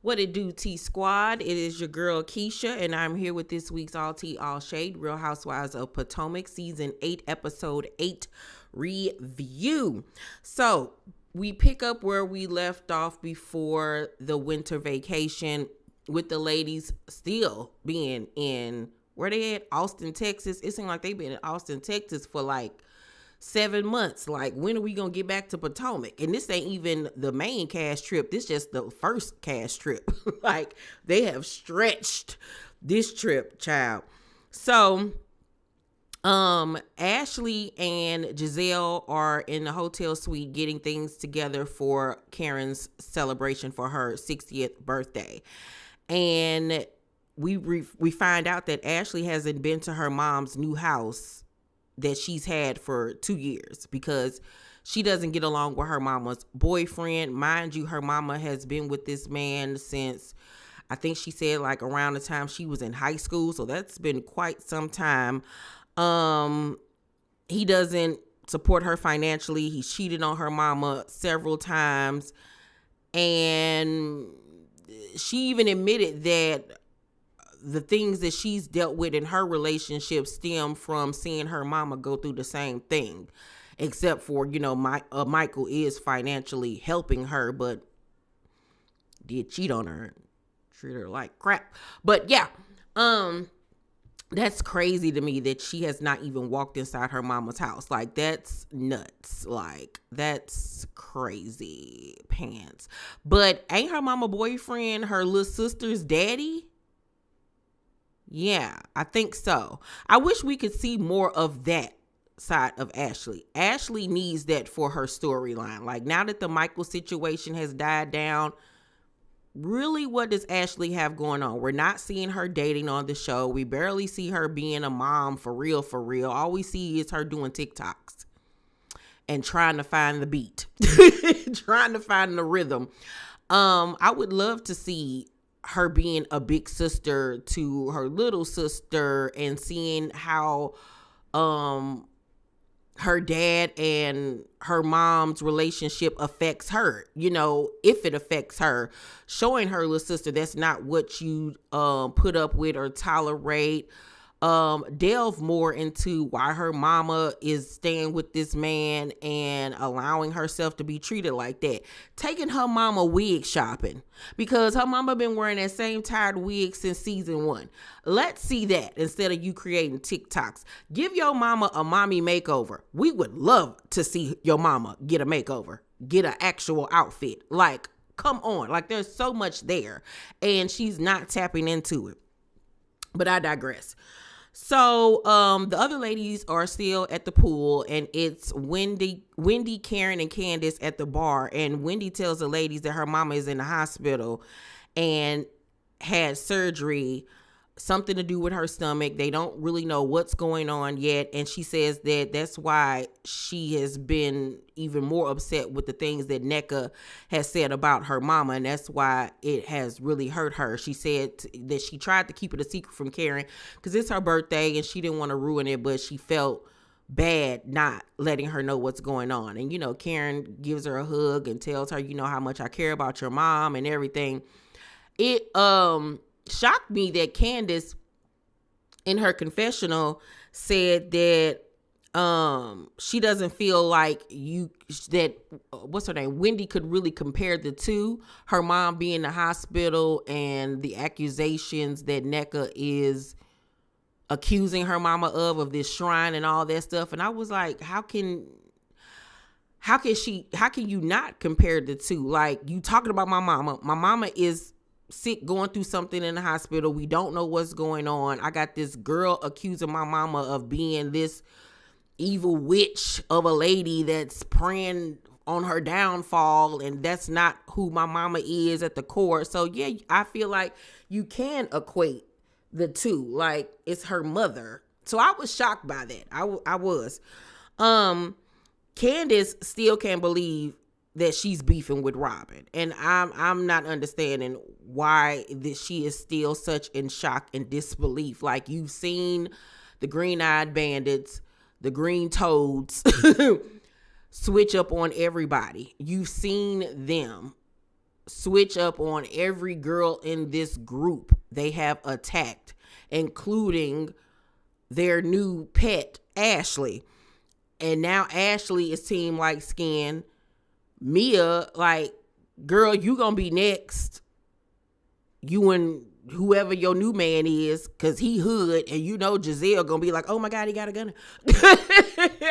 What it do, T Squad? It is your girl Keisha, and I'm here with this week's All Tea, All Shade, Real Housewives of Potomac, Season 8, Episode 8 review. So, we pick up where we left off before the winter vacation with the ladies still being in, where they at? Austin, Texas. It seemed like they've been in Austin, Texas for like 7 months. Like, when are we gonna get back to Potomac? And this ain't even the main cast trip. This just the first cast trip. Like, they have stretched this trip, child. So Ashley and Giselle are in the hotel suite getting things together for Karen's celebration for her 60th birthday. And we find out that Ashley hasn't been to her mom's new house that she's had for 2 years because she doesn't get along with her mama's boyfriend. Mind you, her mama has been with this man since, I think she said, like around the time she was in high school. So that's been quite some time. He doesn't support her financially. He's cheated on her mama several times. And she even admitted that the things that she's dealt with in her relationship stem from seeing her mama go through the same thing, except for, Michael is financially helping her, but did cheat on her, treat her like crap. But yeah, that's crazy to me that she has not even walked inside her mama's house. Like, that's nuts. Like, that's crazy pants. But ain't her mama boyfriend her little sister's daddy? Yeah, I think so. I wish we could see more of that side of Ashley. Ashley needs that for her storyline. Like, now that the Michael situation has died down, really, what does Ashley have going on? We're not seeing her dating on the show. We barely see her being a mom for real, for real. All we see is her doing TikToks and trying to find the beat, trying to find the rhythm. I would love to see her being a big sister to her little sister and seeing how her dad and her mom's relationship affects her, if it affects her, showing her little sister that's not what you put up with or tolerate. Delve more into why her mama is staying with this man and allowing herself to be treated like that. Taking her mama wig shopping because her mama been wearing that same tired wig since season 1. Let's see that instead of you creating TikToks. Give your mama a mommy makeover. We would love to see your mama get a makeover, get an actual outfit. Like, come on. Like, there's so much there and she's not tapping into it. But I digress. So the other ladies are still at the pool, and it's Wendy, Karen, and Candace at the bar. And Wendy tells the ladies that her mama is in the hospital and had surgery, something to do with her stomach. They don't really know what's going on yet. And she says that that's why she has been even more upset with the things that Nneka has said about her mama. And that's why it has really hurt her. She said that she tried to keep it a secret from Karen because it's her birthday and she didn't want to ruin it, but she felt bad not letting her know what's going on. And, Karen gives her a hug and tells her, how much I care about your mom and everything. It, shocked me that Candace in her confessional said that she doesn't feel like what's her name, Wendy could really compare the two, her mom being in the hospital and the accusations that Nneka is accusing her mama of this shrine and all that stuff. And I was like, how can you not compare the two? Like, you talking about my mama is sick, going through something in the hospital. We don't know what's going on. I got this girl accusing my mama of being this evil witch of a lady that's praying on her downfall, and that's not who my mama is at the core. So yeah, I feel like you can equate the two. Like, it's her mother. So I was shocked by that. I was. Candace still can't believe that she's beefing with Robyn, and I'm not understanding why that she is still such in shock and disbelief. Like, you've seen the green-eyed bandits, the green toads switch up on everybody. You've seen them switch up on every girl in this group they have attacked, including their new pet, Ashley. And now Ashley is team light skin. Mia, like, girl, you gonna be next. You and whoever your new man is, because he hood, and you know Giselle gonna be like, oh my God, he got a gun.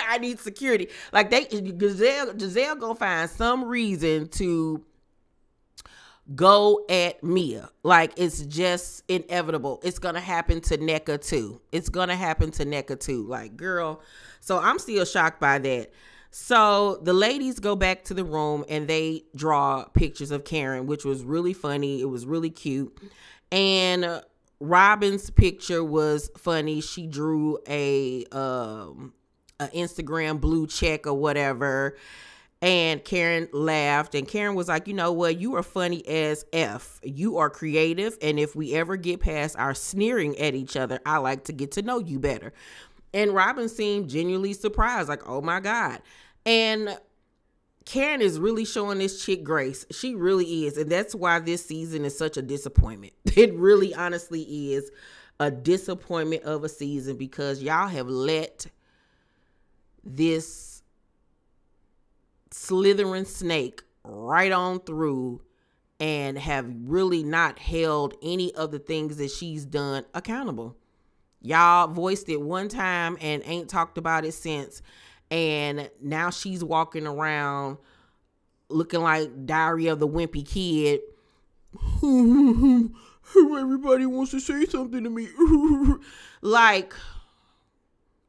I need security. Like, Giselle gonna find some reason to go at Mia. Like, it's just inevitable. It's gonna happen to NECA too. Like, girl. So I'm still shocked by that. So the ladies go back to the room and they draw pictures of Karen, which was really funny. It was really cute. And Robyn's picture was funny. She drew a Instagram blue check or whatever. And Karen laughed, and Karen was like, you know what? You are funny as F. You are creative. And if we ever get past our sneering at each other, I like to get to know you better. And Robyn seemed genuinely surprised, like, oh my God. And Karen is really showing this chick grace. She really is. And that's why this season is such a disappointment. It really honestly is a disappointment of a season, because y'all have let this slithering snake right on through and have really not held any of the things that she's done accountable. Y'all voiced it one time and ain't talked about it since. And now she's walking around looking like Diary of the Wimpy Kid. Everybody wants to say something to me. Like,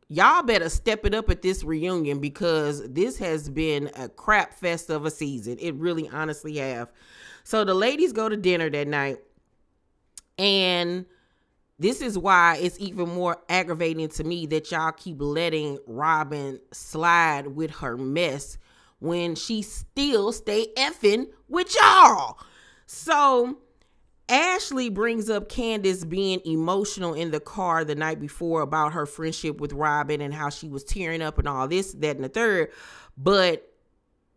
y'all better step it up at this reunion, because this has been a crap fest of a season. It really honestly have. So the ladies go to dinner that night, and this is why it's even more aggravating to me that y'all keep letting Robyn slide with her mess when she still stay effing with y'all. So Ashley brings up Candace being emotional in the car the night before about her friendship with Robyn and how she was tearing up and all this, that, and the third. But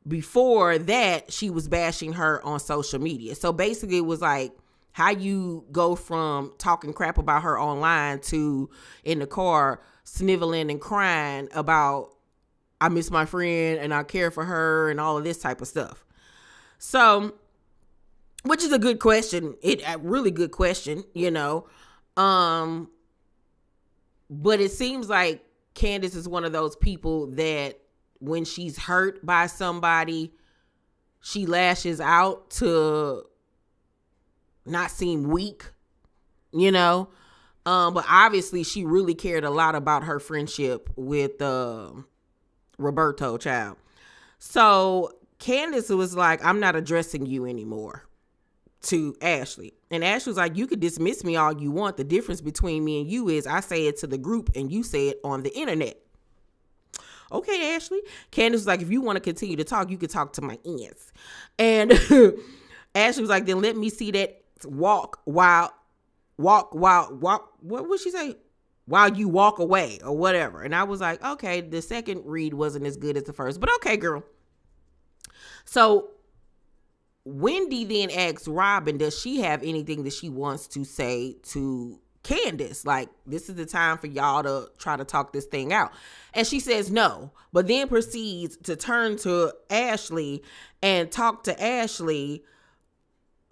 before that, she was bashing her on social media. So basically it was like, how you go from talking crap about her online to in the car sniveling and crying about, I miss my friend and I care for her and all of this type of stuff. So, which is a good question. A really good question, you know. But it seems like Candace is one of those people that when she's hurt by somebody, she lashes out to not seem weak, you know. But obviously she really cared a lot about her friendship with Roberto child. So Candace was like, I'm not addressing you anymore, to Ashley. And Ashley was like, you could dismiss me all you want. The difference between me and you is I say it to the group and you say it on the internet. Okay, Ashley. Candace was like, if you want to continue to talk, you can talk to my aunts. And Ashley was like, then let me see that walk, what would she say? While you walk away or whatever. And I was like, okay, the second read wasn't as good as the first, but okay, girl. So Wendy then asks Robyn, does she have anything that she wants to say to Candace? Like, this is the time for y'all to try to talk this thing out. And she says no, but then proceeds to turn to Ashley and talk to Ashley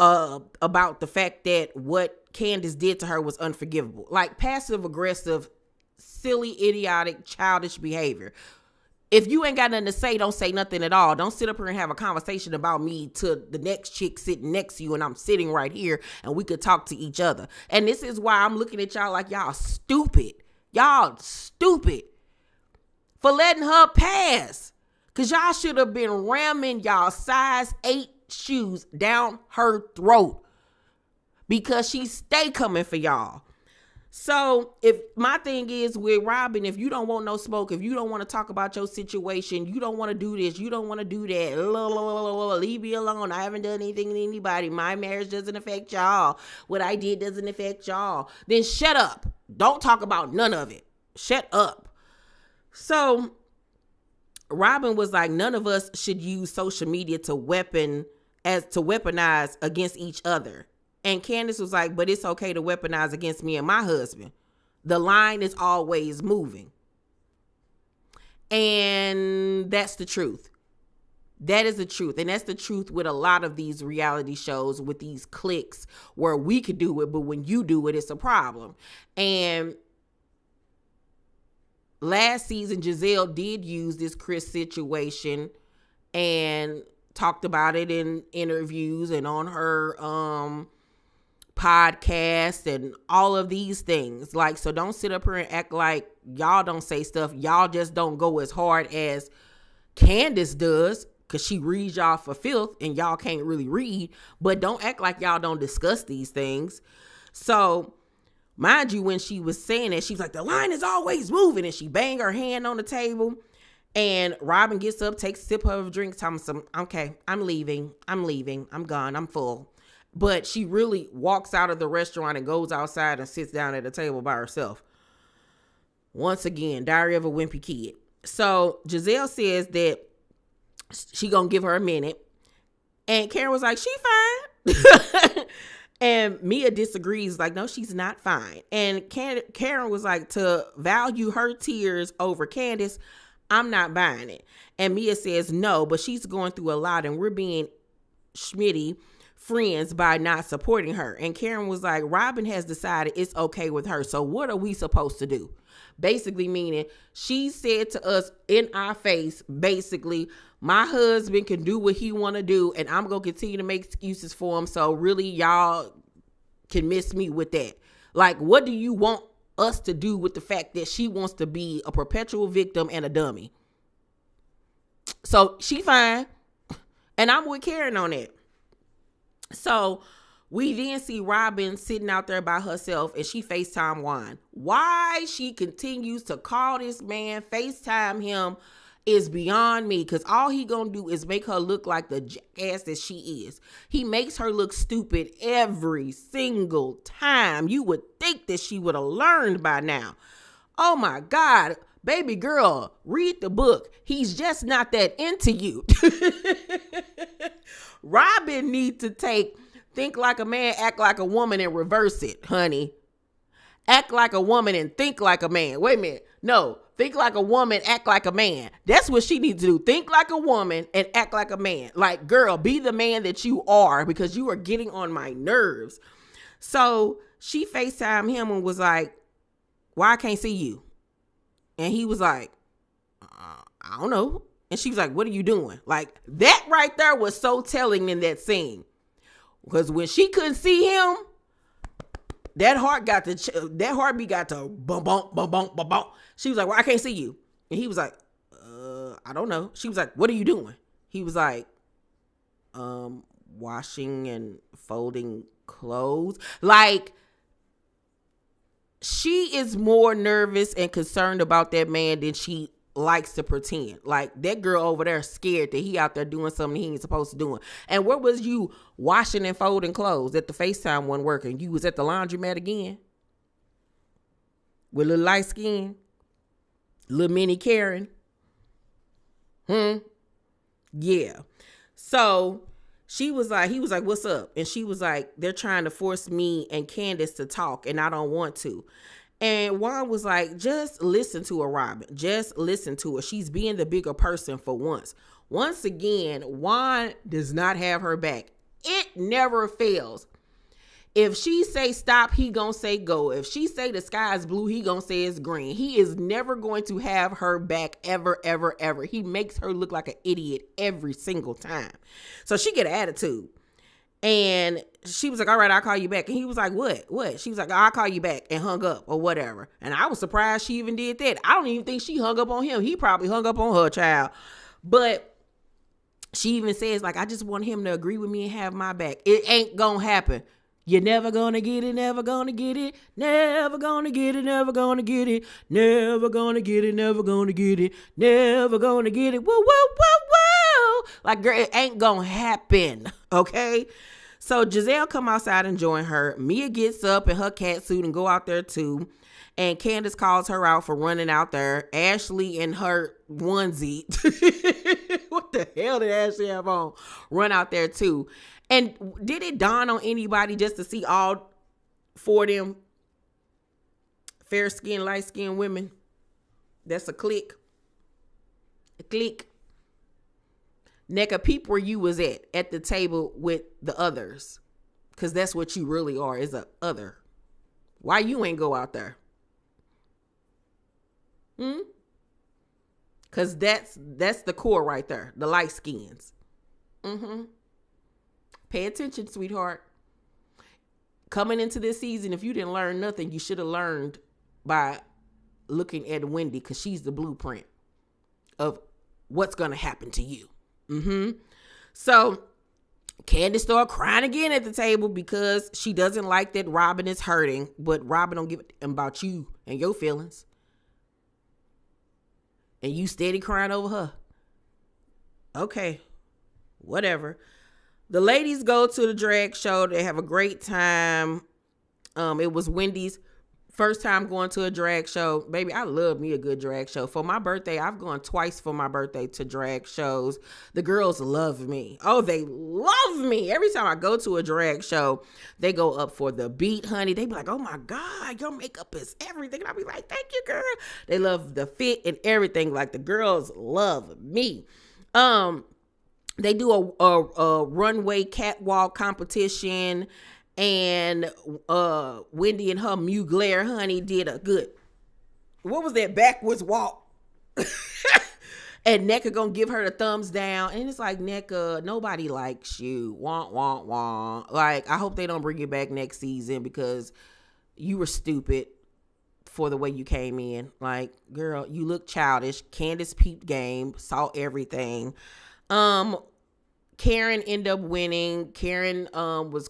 about the fact that what Candace did to her was unforgivable. Like, passive aggressive, silly, idiotic, childish behavior. If you ain't got nothing to say, don't say nothing at all. Don't sit up here and have a conversation about me to the next chick sitting next to you and I'm sitting right here and we could talk to each other. And this is why I'm looking at y'all like y'all stupid. Y'all stupid for letting her pass. Because y'all should have been ramming y'all size 8 shoes down her throat, because she stay coming for y'all. So if my thing is with Robyn, if you don't want no smoke, if you don't want to talk about your situation, you don't want to do this, you don't want to do that, leave me alone. I haven't done anything to anybody. My marriage doesn't affect y'all. What I did doesn't affect y'all. Then shut up. Don't talk about none of it. Shut up. So Robyn was like, none of us should use social media to weapon as to weaponize against each other. And Candace was like, but it's okay to weaponize against me and my husband. The line is always moving. And that's the truth. That is the truth. And that's the truth with a lot of these reality shows with these cliques where we could do it, but when you do it, it's a problem. And last season, Giselle did use this Chris situation and talked about it in interviews and on her podcast and all of these things. Like, so don't sit up here and act like y'all don't say stuff. Y'all just don't go as hard as Candace does, because she reads y'all for filth and y'all can't really read. But don't act like y'all don't discuss these things. So, mind you, when she was saying that, she was like, the line is always moving. And she banged her hand on the table. And Robyn gets up, takes a sip of her drink, telling some, okay, I'm leaving. I'm gone. I'm full. But she really walks out of the restaurant and goes outside and sits down at a table by herself. Once again, Diary of a Wimpy Kid. So Giselle says that she gonna give her a minute. And Karen was like, she fine. And Mia disagrees, like, no, she's not fine. And Karen was like, to value her tears over Candace, I'm not buying it. And Mia says no, but she's going through a lot and we're being schmitty friends by not supporting her. And Karen was like, Robyn has decided it's okay with her. So what are we supposed to do? Basically meaning she said to us in our face, basically, my husband can do what he want to do and I'm going to continue to make excuses for him. So really y'all can miss me with that. Like, what do you want us to do with the fact that she wants to be a perpetual victim and a dummy? So she fine. And I'm with Karen on that. So we then see Robyn sitting out there by herself and she FaceTime Juan. Why she continues to call this man, FaceTime him, is beyond me, because all he gonna do is make her look like the jackass that she is. He makes her look stupid every single time. You would think that she would have learned by now. Oh my God, baby girl, read the book. He's just not that into you. Robyn need to think like a man, act like a woman, and reverse it, honey. Act like a woman and think like a man. Wait a minute. No, think like a woman, act like a man. That's what she needs to do. Think like a woman and act like a man. Like, girl, be the man that you are, because you are getting on my nerves. So she FaceTimed him and was like, why I can't see you? And he was like, I don't know. And she was like, what are you doing? Like, that right there was so telling in that scene. Because when she couldn't see him, that heartbeat got to bump, bump, bump, bump, bump, bump. She was like, well, I can't see you. And he was like, I don't know. She was like, what are you doing? He was like, washing and folding clothes. Like, she is more nervous and concerned about that man than she likes to pretend. Like, that girl over there scared that he out there doing something he ain't supposed to do. And where was you washing and folding clothes that the FaceTime wasn't working? You was at the laundromat again with little light skin, little mini Karen. Yeah. So he was like, what's up? And she was like, they're trying to force me and Candace to talk and I don't want to. And Juan was like, just listen to her, Robyn. Just listen to her. She's being the bigger person for once. Once again, Juan does not have her back. It never fails. If she say stop, he gonna say go. If she say the sky is blue, he gonna say it's green. He is never going to have her back ever, ever, ever. He makes her look like an idiot every single time. So she get an attitude. And she was like, all right, I'll call you back. And he was like, what? She was like, I'll call you back, and hung up or whatever. And I was surprised she even did that. I don't even think she hung up on him. He probably hung up on her, child. But she even says, like, I just want him to agree with me and have my back. It ain't gonna happen. You're never gonna get it, never gonna get it, never gonna get it, never gonna get it, never gonna get it, never gonna get it, never gonna get it. Woo, woo, woo, woo. Like, girl, it ain't gonna happen, okay? So Giselle come outside and join her. Mia gets up in her cat suit and go out there too. And Candace calls her out for running out there. Ashley in her onesie. What the hell did Ashley have on? Run out there too. And did it dawn on anybody just to see all four of them fair-skinned, light-skinned women? That's a clique. A clique. Nigga, peep where you was at the table with the others. Because that's what you really are, is a other. Why you ain't go out there? Because that's the core right there. The light skins. Pay attention, sweetheart. Coming into this season, if you didn't learn nothing, you should have learned by looking at Wendy, because she's the blueprint of what's going to happen to you. So Candace started crying again at the table because she doesn't like that Robyn is hurting, but Robyn don't give a damn about you and your feelings. And you steady crying over her. Okay, whatever. The ladies go to the drag show. They have a great time. It was Wendy's first time going to a drag show. Baby, I love me a good drag show. For my birthday, I've gone twice for my birthday to drag shows. The girls love me. Oh, they love me. Every time I go to a drag show, they go up for the beat, honey. They be like, oh my God, your makeup is everything. And I be like, thank you, girl. They love the fit and everything. Like, the girls love me. They do a runway catwalk competition. And Wendy and her Mugler, honey, did a good, what was that, backwards walk? And NECA gonna give her the thumbs down. And it's like, NECA, nobody likes you. Wah, wah, wah. Like, I hope they don't bring you back next season, because you were stupid for the way you came in. Like, girl, you look childish. Candace peeped game, saw everything. Karen ended up winning. Karen was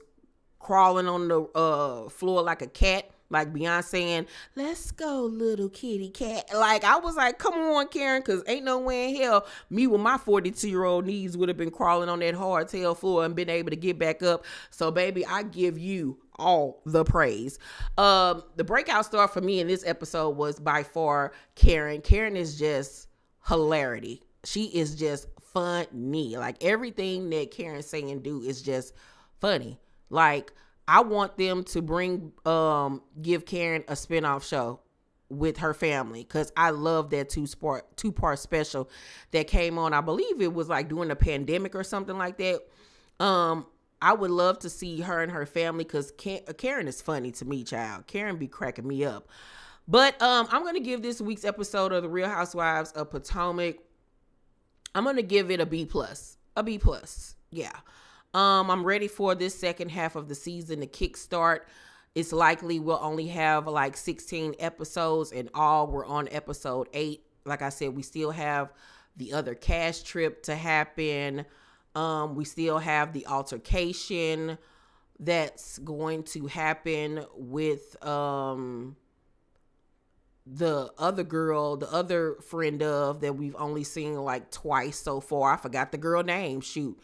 crawling on the floor like a cat, like Beyonce saying, let's go, little kitty cat. Like, I was like, come on, Karen, because ain't no way in hell me with my 42-year-old knees would have been crawling on that hardtail floor and been able to get back up. So, baby, I give you all the praise. The breakout star for me in this episode was by far Karen. Karen is just hilarity. She is just funny. Like, everything that Karen say and do is just funny. Like, I want them to give Karen a spinoff show with her family, because I love that two-part special that came on. I believe it was like during the pandemic or something like that. I would love to see her and her family, because Karen is funny to me, child. Karen be cracking me up. But I'm going to give this week's episode of The Real Housewives of Potomac, I'm going to give it a B+. A B+. Yeah. I'm ready for this second half of the season to kickstart. It's likely we'll only have like 16 episodes, and all we're on episode 8. Like I said, we still have the other cash trip to happen. We still have the altercation that's going to happen with the other girl, the other friend of that we've only seen like twice so far. I forgot the girl name. Shoot.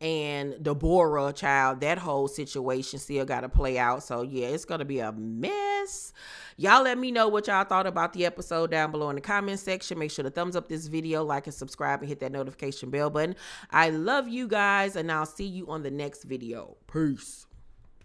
And Deborah, child, that whole situation still got to play out. So yeah, it's going to be a mess. Y'all let me know what y'all thought about the episode down below in the comment section. Make sure to thumbs up this video, like and subscribe, and hit that notification bell button. I love you guys, and I'll see you on the next video. Peace.